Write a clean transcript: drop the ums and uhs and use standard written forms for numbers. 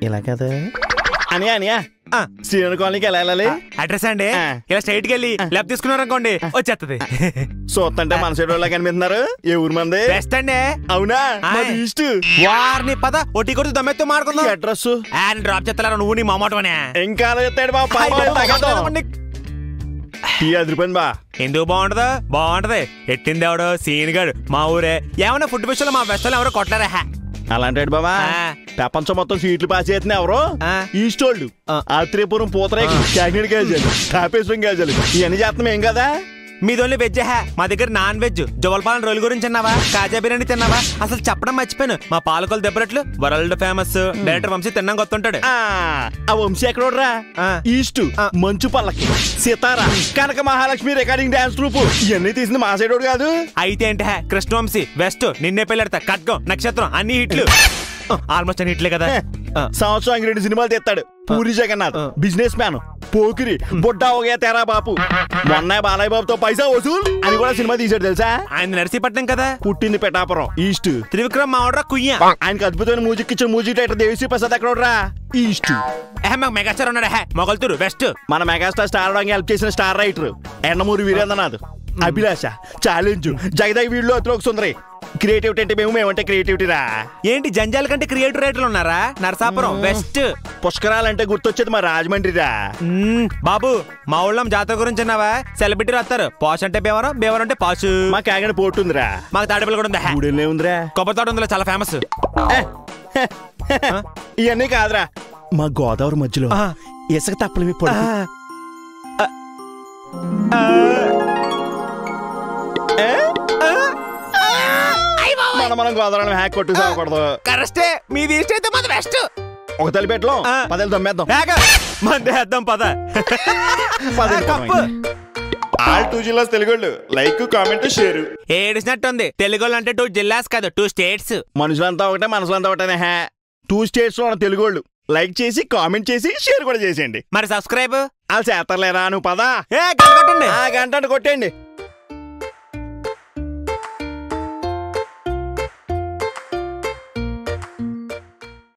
ఇలా కదా అనియా అనియా శ్రీనగర్ కాలనీకి ఎలా వెళ్ళాలి? అడ్రస్ అండి ఇలా స్ట్రైట్ కి వెళ్ళి లెఫ్ట్ తీసుకున్నారు అనుకోండి వచ్చేస్తుంది. చూస్తుంటే మన సైడ్ వాళ్ళ కనిపిస్తున్నారు. ఏ ఊరు మంది? వెస్ట్ అండి. అవునా? ఈస్ట్. వారిని పద ఒట్టి కొడుతు దమ్మెత్తో మాడుకుందాం. అడ్రస్ డ్రాప్ చేస్తారా నువ్వు నీ మామోటోనే? ఇంకా చెప్తాడు బాబు. బా ఎందుకు బాగుంటదా? బాగుంటది. ఎట్టింది ఎవడో సీన్ గాడు మా ఊరే. ఏమన్నా ఫుడ్ విషయంలో మా వెస్ట్ ఎవరో కొట్టలేరా? అలాంటి బాబా ప్రపంచం మొత్తం సీట్లు పాస్ చేస్తున్నాయి ఎవరు? ఈస్ట్ వాళ్ళు. ఆత్రేయపురం పూతరేకి కాకినాడ గాజాలు కాపేశ్వరం గాజాలు ఇవన్నీ చేస్తున్నాం ఏం కదా. మీది ఓన్లీ వెజ్. మా దగ్గర నాన్ వెజ్. జవల్పాలెం రోల్ గురించి తిన్నావా? కాజా బిర్యానీ తిన్నావా? అసలు చెప్పడం మర్చిపోయాను. మా Palakollu దెబ్బరట్లు world famous. Director Vamsi తిన్నాం కొత్తుంటాడు. ఆ వంశీ ఎక్కడోడ్రా? ఈస్ట్. మంచు పల్లకి, సితారా, కనక మహాలక్ష్మి రికార్డింగ్ డాన్స్ గ్రూప్ ఇవన్నీ తీసింది మా సైడ్ కాదు. అయితే ఏంటి కృష్ణవంశీ, వెస్ట్, నిన్నే పెళ్ళెడతా, ఖడ్గం, నక్షత్రం అన్ని హిట్లు. ఆల్మోస్ట్ అన్ని హిట్లే కదా. సంవత్సరానికి 2 సినిమాలు తెస్తాడు. పూరి జగన్నాథ్, బిజినెస్ మ్యాన్, పోకిరి, బుడ్డా ఒకే తెరా బాపు, మొన్న బాలయ్య బాబుతో పైసా వసూల్ అని కూడా సినిమా తీసాడు తెలుసా? ఆయన నర్సీపట్నం కదా. పుట్టింది పిఠాపురం. ఈస్ట్. త్రివిక్రమ్ మావడరా కుయ్య. ఆయనకు అద్భుతమైన మ్యూజిక్ ఇచ్చిన మ్యూజిక్ డైరెక్టర్ దేవిశ్రీ ప్రసాద్ ఎక్కడోడ్రా? ఈస్ట్. మాకు మెగాస్టార్ ఉన్నాడు మొగల్తూరు వెస్ట్. మన మెగాస్టార్ స్టార్ అవడానికి హెల్ప్ చేసిన star writer Yandamuri Veerendranath, Abhilasha, challenge, జగదాయి వీళ్ళు అతలోక సుందరి. క్రియేటివిటీ అంటే మేమంటే క్రియేటివిటీ రా. ఏంటి జంజాల కంటే క్రియేటివ్ రైటర్లు ఉన్నారా? నరసాపురం వెస్ట్. పుష్కరాలంటే గుర్తొచ్చేది మా రాజమండ్రి రా. బాబు మా ఊళ్ళం జాతర గురించి అన్నావా? సెలబ్రిటీలు వస్తారు. పాష్ అంటే బేవరం, బేవరం అంటే పాషు. మా కాగని పోర్టు ఉందిరా. మాకు తాడేపల్లి కూడా ఉందా? ఊడేలే ఉందిరా. కొబ్బరి తోట ఉందిరా, చాలా ఫేమస్. ఇవన్నీ కాదురా, మా గోదావరి మధ్యలో ఇసుక తప్పలేమి మనం గోదావరి హ్యాక్ కొట్టు సాగకూడదు. కరెస్టే. మీది ఈస్ట్ అయితే మాది వెస్ట్. ఒక తలిపెట్లో 10 దమ్మేద్దాం. మందేద్దాం పద. ఆల్ 2 జిల్లాస్ తెలుగోళ్ళు. Like, comment, share. ఏడిసినట్టుంది. తెలుగోళ్ళు అంటే 2 జిల్లాస్ కాదు, 2 స్టేట్స్. మనుషులంతా ఒకటే, మనసులంతా ఒకటే. 2 స్టేట్స్ లో ఉన్న తెలుగోళ్ళు లైక్ చేసి, కామెంట్ చేసి, షేర్ కూడా చేసేయండి. మరి సబ్స్క్రైబ్ వాళ్ళు చేస్తారులేరా. నువ్వు పదా గంట కొట్టండి.